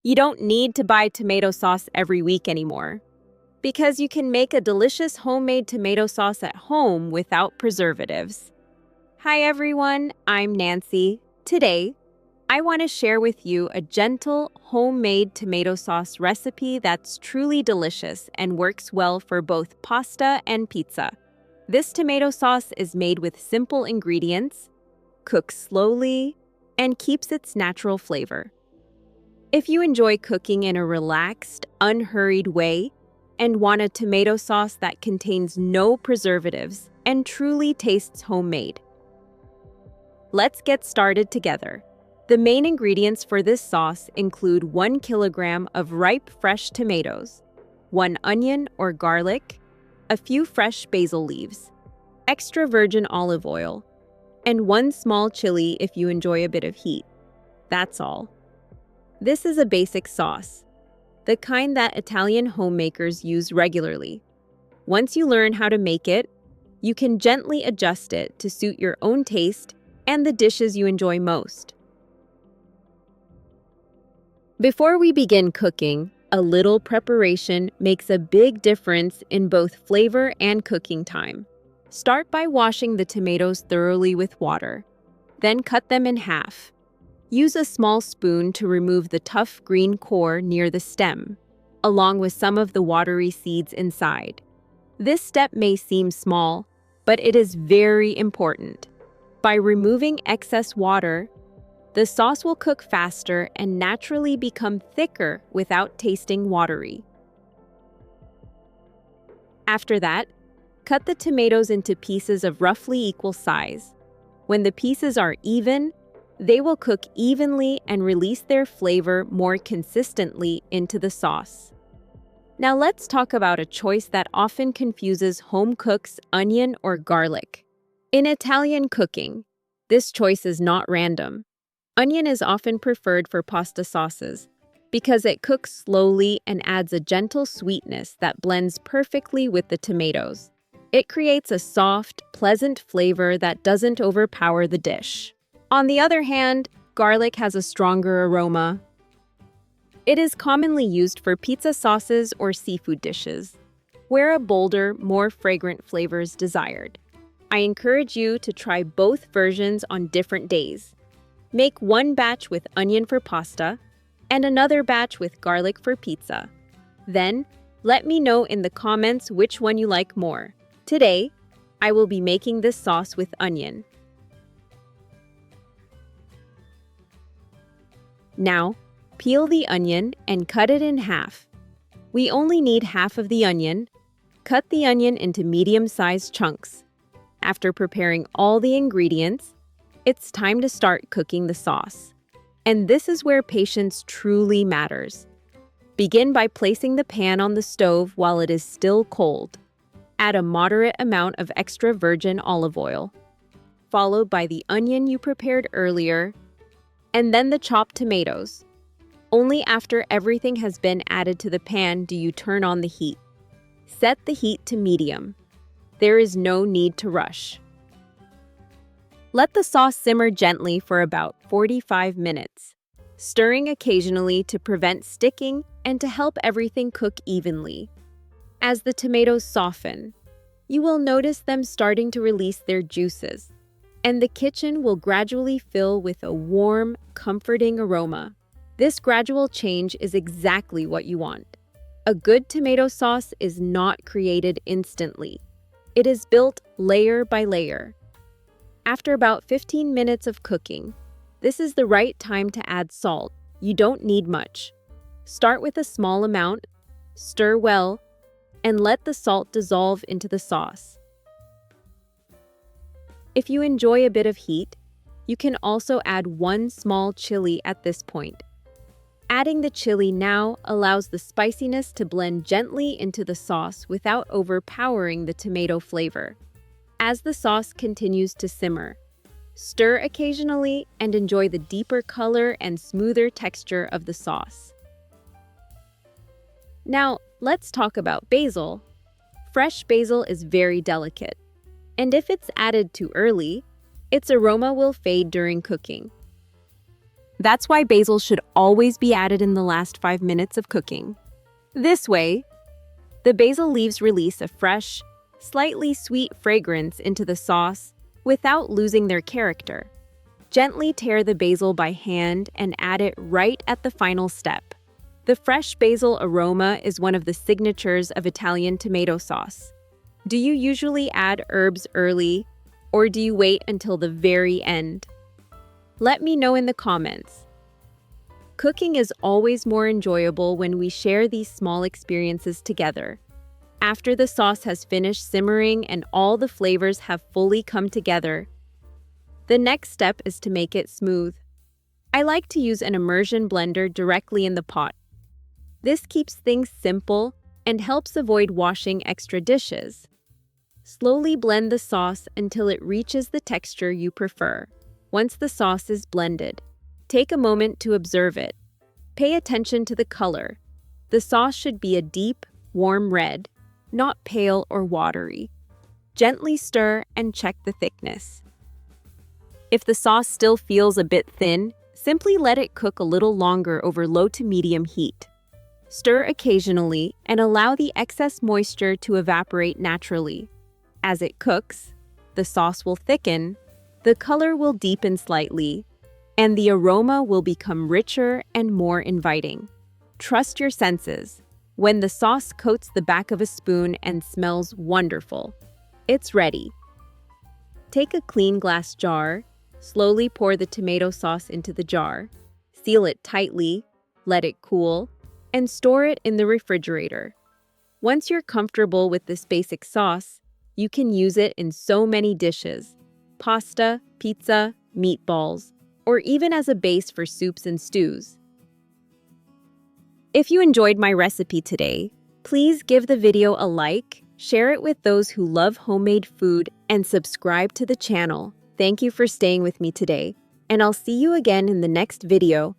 You don't need to buy tomato sauce every week anymore, because you can make a delicious homemade tomato sauce at home without preservatives. Hi everyone, I'm Nancy. Today, I want to share with you a gentle, homemade tomato sauce recipe that's truly delicious and works well for both pasta and pizza. This tomato sauce is made with simple ingredients, cooks slowly, and keeps its natural flavor. If you enjoy cooking in a relaxed, unhurried way and want a tomato sauce that contains no preservatives and truly tastes homemade, let's get started together. The main ingredients for this sauce include 1 kilogram of ripe fresh tomatoes, 1 onion or garlic, a few fresh basil leaves, extra virgin olive oil, and 1 small chili if you enjoy a bit of heat. That's all. This is a basic sauce, the kind that Italian homemakers use regularly. Once you learn how to make it, you can gently adjust it to suit your own taste and the dishes you enjoy most. Before we begin cooking, a little preparation makes a big difference in both flavor and cooking time. Start by washing the tomatoes thoroughly with water. Then cut them in half. Use a small spoon to remove the tough green core near the stem, along with some of the watery seeds inside. This step may seem small, but it is very important. By removing excess water, the sauce will cook faster and naturally become thicker without tasting watery. After that, cut the tomatoes into pieces of roughly equal size. When the pieces are even, they will cook evenly and release their flavor more consistently into the sauce. Now let's talk about a choice that often confuses home cooks: onion or garlic. In Italian cooking, this choice is not random. Onion is often preferred for pasta sauces because it cooks slowly and adds a gentle sweetness that blends perfectly with the tomatoes. It creates a soft, pleasant flavor that doesn't overpower the dish. On the other hand, garlic has a stronger aroma. It is commonly used for pizza sauces or seafood dishes, where a bolder, more fragrant flavor is desired. I encourage you to try both versions on different days. Make one batch with onion for pasta and another batch with garlic for pizza. Then, let me know in the comments which one you like more. Today, I will be making this sauce with onion. Now, peel the onion and cut it in half. We only need half of the onion. Cut the onion into medium-sized chunks. After preparing all the ingredients, it's time to start cooking the sauce. And this is where patience truly matters. Begin by placing the pan on the stove while it is still cold. Add a moderate amount of extra virgin olive oil, followed by the onion you prepared earlier, and then the chopped tomatoes. Only after everything has been added to the pan do you turn on the heat. Set the heat to medium. There is no need to rush. Let the sauce simmer gently for about 45 minutes, stirring occasionally to prevent sticking and to help everything cook evenly. As the tomatoes soften, you will notice them starting to release their juices, and the kitchen will gradually fill with a warm, comforting aroma. This gradual change is exactly what you want. A good tomato sauce is not created instantly. It is built layer by layer. After about 15 minutes of cooking, this is the right time to add salt. You don't need much. Start with a small amount, stir well, and let the salt dissolve into the sauce. If you enjoy a bit of heat, you can also add 1 small chili at this point. Adding the chili now allows the spiciness to blend gently into the sauce without overpowering the tomato flavor. As the sauce continues to simmer, stir occasionally and enjoy the deeper color and smoother texture of the sauce. Now, let's talk about basil. Fresh basil is very delicate, and if it's added too early, its aroma will fade during cooking. That's why basil should always be added in the last 5 minutes of cooking. This way, the basil leaves release a fresh, slightly sweet fragrance into the sauce without losing their character. Gently tear the basil by hand and add it right at the final step. The fresh basil aroma is one of the signatures of Italian tomato sauce. Do you usually add herbs early, or do you wait until the very end? Let me know in the comments. Cooking is always more enjoyable when we share these small experiences together. After the sauce has finished simmering and all the flavors have fully come together, the next step is to make it smooth. I like to use an immersion blender directly in the pot. This keeps things simple and helps avoid washing extra dishes. Slowly blend the sauce until it reaches the texture you prefer. Once the sauce is blended, take a moment to observe it. Pay attention to the color. The sauce should be a deep, warm red, not pale or watery. Gently stir and check the thickness. If the sauce still feels a bit thin, simply let it cook a little longer over low to medium heat. Stir occasionally and allow the excess moisture to evaporate naturally. As it cooks, the sauce will thicken, the color will deepen slightly, and the aroma will become richer and more inviting. Trust your senses. When the sauce coats the back of a spoon and smells wonderful, it's ready. Take a clean glass jar, slowly pour the tomato sauce into the jar, seal it tightly, let it cool, and store it in the refrigerator. Once you're comfortable with this basic sauce, you can use it in so many dishes: pasta, pizza, meatballs, or even as a base for soups and stews. If you enjoyed my recipe today, please give the video a like, share it with those who love homemade food, and subscribe to the channel. Thank you for staying with me today, and I'll see you again in the next video